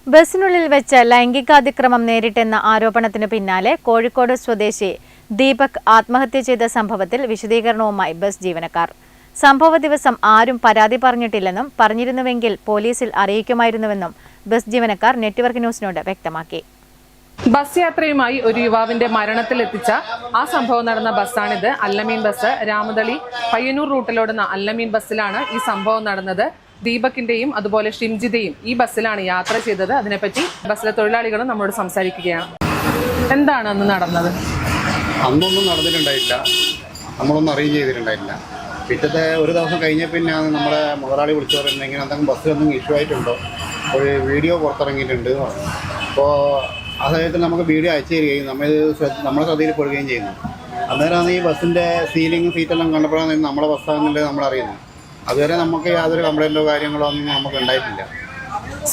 ബസിനുള്ളിൽ വെച്ച് ലൈംഗികാതിക്രമം നേരിട്ടെന്ന ആരോപണത്തിനു പിന്നാലെ കോഴിക്കോട് സ്വദേശി ദീപക് ആത്മഹത്യ ചെയ്ത സംഭവത്തിൽ വിശദീകരണവുമായി ബസ് ജീവനക്കാർ. സംഭവ ദിവസം ആരും പരാതി പറഞ്ഞിട്ടില്ലെന്നും പറഞ്ഞിരുന്നുവെങ്കിൽ പോലീസിൽ അറിയിക്കുമായിരുന്നുവെന്നും ബസ് ജീവനക്കാർ നെറ്റ്വർക്ക് ന്യൂസിനോട് വ്യക്തമാക്കി. ബസ് യാത്രയുമായി ഒരു യുവാവിന്റെ മരണത്തിലെത്തിച്ച ആ സംഭവം നടന്ന ബസ്സാണിത്. അല്ലമീൻ ബസ് രാമതളി പയ്യന്നൂർ റൂട്ടിലോടുന്ന അല്ലമീൻ ബസ്സിലാണ് ഈ സംഭവം നടന്നത്. ദീപകിന്റെയും അതുപോലെ ഷിംജിതയും ഈ ബസ്സിലാണ് യാത്ര ചെയ്തത്. അതിനെപ്പറ്റി ബസ്സിലെ തൊഴിലാളികളും നമ്മളോട് സംസാരിക്കുകയാണ്. എന്താണ് അന്ന് നടന്നത്? അന്നൊന്നും നടന്നിട്ടുണ്ടായില്ല, നമ്മളൊന്നും അറേഞ്ച് ചെയ്തിട്ടുണ്ടായില്ല. പിറ്റത്തെ ഒരു ദിവസം കഴിഞ്ഞ പിന്നെയാണ് നമ്മുടെ മുതലാളി വിളിച്ചു പറയുന്നത് ഇങ്ങനെ എന്തെങ്കിലും ബസ്സിലൊന്നും ഇഷ്യൂ ആയിട്ടുണ്ടോ, ഒരു വീഡിയോ പുറത്തിറങ്ങിയിട്ടുണ്ട് എന്ന് പറഞ്ഞു. അപ്പോൾ ആ സമയത്ത് നമുക്ക് വീഡിയോ അയച്ചു തരികയും നമ്മളെ ശ്രദ്ധയിൽപ്പെടുകയും ചെയ്യുന്നു. അന്നേരമാണ് ഈ ബസ്സിൻ്റെ സീലിംഗ് സീറ്റെല്ലാം കണ്ടപ്പോഴാണ് നമ്മളെ ബസ്സാണെന്നുള്ളത് നമ്മൾ അറിയുന്നത്. അതുവരെ നമുക്ക് യാതൊരു കംപ്ലൈൻറ്റോ കാര്യങ്ങളോ ഒന്നും നമുക്ക് ഉണ്ടായിട്ടില്ല.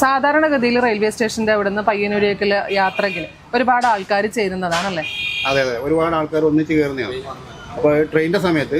സാധാരണഗതിയിൽ റെയിൽവേ സ്റ്റേഷൻ്റെ അവിടെ നിന്ന് പയ്യന്നൂരേക്കുള്ള യാത്രയ്ക്ക് ഒരുപാട് ആൾക്കാർ ചേരുന്നതാണല്ലേ? അതെ, ഒരുപാട് ആൾക്കാർ ഒന്നിച്ച് കയറുന്നതാണ്. അപ്പോൾ ട്രെയിനിൻ്റെ സമയത്ത്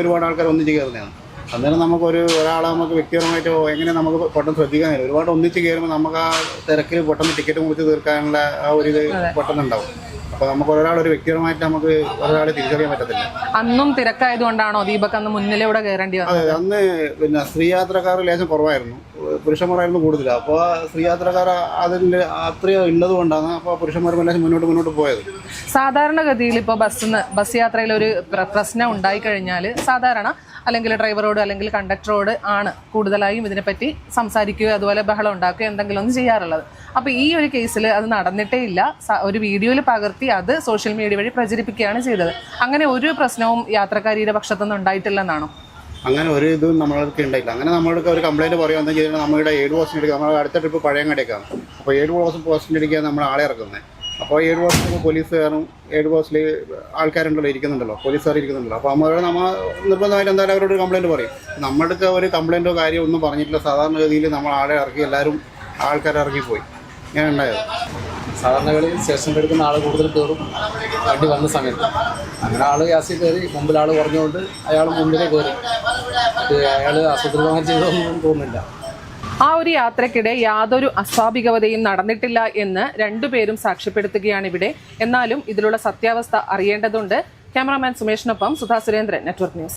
ഒരുപാട് ആൾക്കാർ ഒന്നിച്ച് കയറുന്നതാണ്. അന്നേരം ഒരാളെ നമുക്ക് വ്യക്തിപരമായിട്ടോ എങ്ങനെ നമുക്ക് പെട്ടെന്ന് ശ്രദ്ധിക്കാൻ കഴിയും. ഒരുപാട് ഒന്നിച്ച് കയറുമ്പോൾ നമുക്ക് ആ തിരക്കിൽ പെട്ടെന്ന് ടിക്കറ്റ് മുറിച്ച് തീർക്കാനുള്ള ആ ഒരു ഇത് പെട്ടെന്നുണ്ടാവും. അപ്പോൾ നമുക്ക് ഒരു വ്യക്തിപരമായിട്ട് നമുക്ക് ഒരാളെ തിരിച്ചറിയാൻ പറ്റത്തില്ല. അന്നും തിരക്കായതുകൊണ്ടാണോ ദീപക് അന്ന് മുന്നിലൂടെ കയറേണ്ടി വന്നത്? അതെ, അന്ന് പിന്നെ സ്ത്രീ യാത്രക്കാർ ലേശം കുറവായിരുന്നു, പുരുഷന്മാരായിരുന്നു കൂടുതൽ. അപ്പോൾ സ്ത്രീ യാത്രക്കാർ അതിൻ്റെ അത്രയോ ഉള്ളത് കൊണ്ടാണ് അപ്പോൾ പുരുഷന്മാർ ലേശം മുന്നോട്ട് പോയത്. സാധാരണഗതിയിൽ ഇപ്പോൾ ബസ് യാത്രയിൽ ഒരു പ്രശ്നം ഉണ്ടായിക്കഴിഞ്ഞാൽ സാധാരണ അല്ലെങ്കിൽ ഡ്രൈവറോട് അല്ലെങ്കിൽ കണ്ടക്ടറോട് ആണ് കൂടുതലായും ഇതിനെപ്പറ്റി സംസാരിക്കുകയോ അതുപോലെ ബഹളം ഉണ്ടാക്കുകയോ എന്തെങ്കിലും ഒന്നും ചെയ്യാറുള്ളത്. അപ്പോൾ ഈ ഒരു കേസിൽ അത് നടന്നിട്ടേ ഇല്ല. ഒരു വീഡിയോയിൽ പകർത്തി അത് സോഷ്യൽ മീഡിയ വഴി പ്രചരിപ്പിക്കുകയാണ് ചെയ്തത്. അങ്ങനെ ഒരു പ്രശ്നവും യാത്രക്കാരിയുടെ പക്ഷത്തുനിന്ന് ഉണ്ടായിട്ടില്ലെന്നാണോ? അങ്ങനെ ഒരു ഇതും നമ്മൾക്ക് ഉണ്ടായില്ല. അങ്ങനെ നമ്മൾക്ക് ഒരു കംപ്ലയിൻറ്റ് പറയുക എന്താ ചെയ്തിട്ട് നമ്മുടെ 7 പോസ്റ്റിന് എടുക്കുക. നമ്മൾ അടുത്ത ട്രിപ്പ് പഴയങ്ങാടിയൊക്കെയാണ്. അപ്പോൾ 7 പോസ്റ്റിന് എടുക്കുക നമ്മൾ ആളെ ഇറക്കുന്നത്. അപ്പോൾ 7 പോസ്റ്റിൽ പോലീസുകാരും 7 പോസ്റ്റിൽ ആൾക്കാരുണ്ടല്ലോ, ഇരിക്കുന്നുണ്ടല്ലോ, പോലീസുകാർ ഇരിക്കുന്നുണ്ടല്ലോ. അപ്പോൾ നമ്മൾ നിർബന്ധമായിട്ട് എന്തായാലും അവരോട് ഒരു കംപ്ലയിൻറ്റ് പറയും. നമ്മൾക്ക് ഒരു കംപ്ലയിൻറ്റോ കാര്യമോ ഒന്നും പറഞ്ഞിട്ടില്ല. സാധാരണഗതിയിൽ നമ്മൾ ആളെ ഇറക്കി ആൾക്കാരെ ഇറങ്ങിപ്പോയി. ഇങ്ങനെ ഉണ്ടായത്. സാധാരണകളിൽ സ്റ്റേഷനിൽ എടുക്കുന്ന ആൾ കൂടുതൽ കയറും വണ്ടി വന്ന സമയത്ത്. അങ്ങനെ ആൾ ഗ്യാസിൽ കയറി, മുമ്പിൽ ആൾ കുറഞ്ഞുകൊണ്ട് അയാൾ മുമ്പിലേ കയറി. അയാൾ ആസൂത്രിതമായി ചെയ്തതൊന്നും തോന്നുന്നില്ല. ആ ഒരു യാത്രക്കിടെ യാതൊരു അസ്വാഭാവികതയും നടന്നിട്ടില്ല എന്ന് രണ്ടുപേരും സാക്ഷ്യപ്പെടുത്തുകയാണ് ഇവിടെ. എന്നാലും ഇതിലുള്ള സത്യാവസ്ഥ അറിയേണ്ടതുണ്ട്. ക്യാമറാമാൻ സുമേഷിനൊപ്പം സുധാ സുരേന്ദ്രൻ, നെറ്റ്വർക്ക് ന്യൂസ്.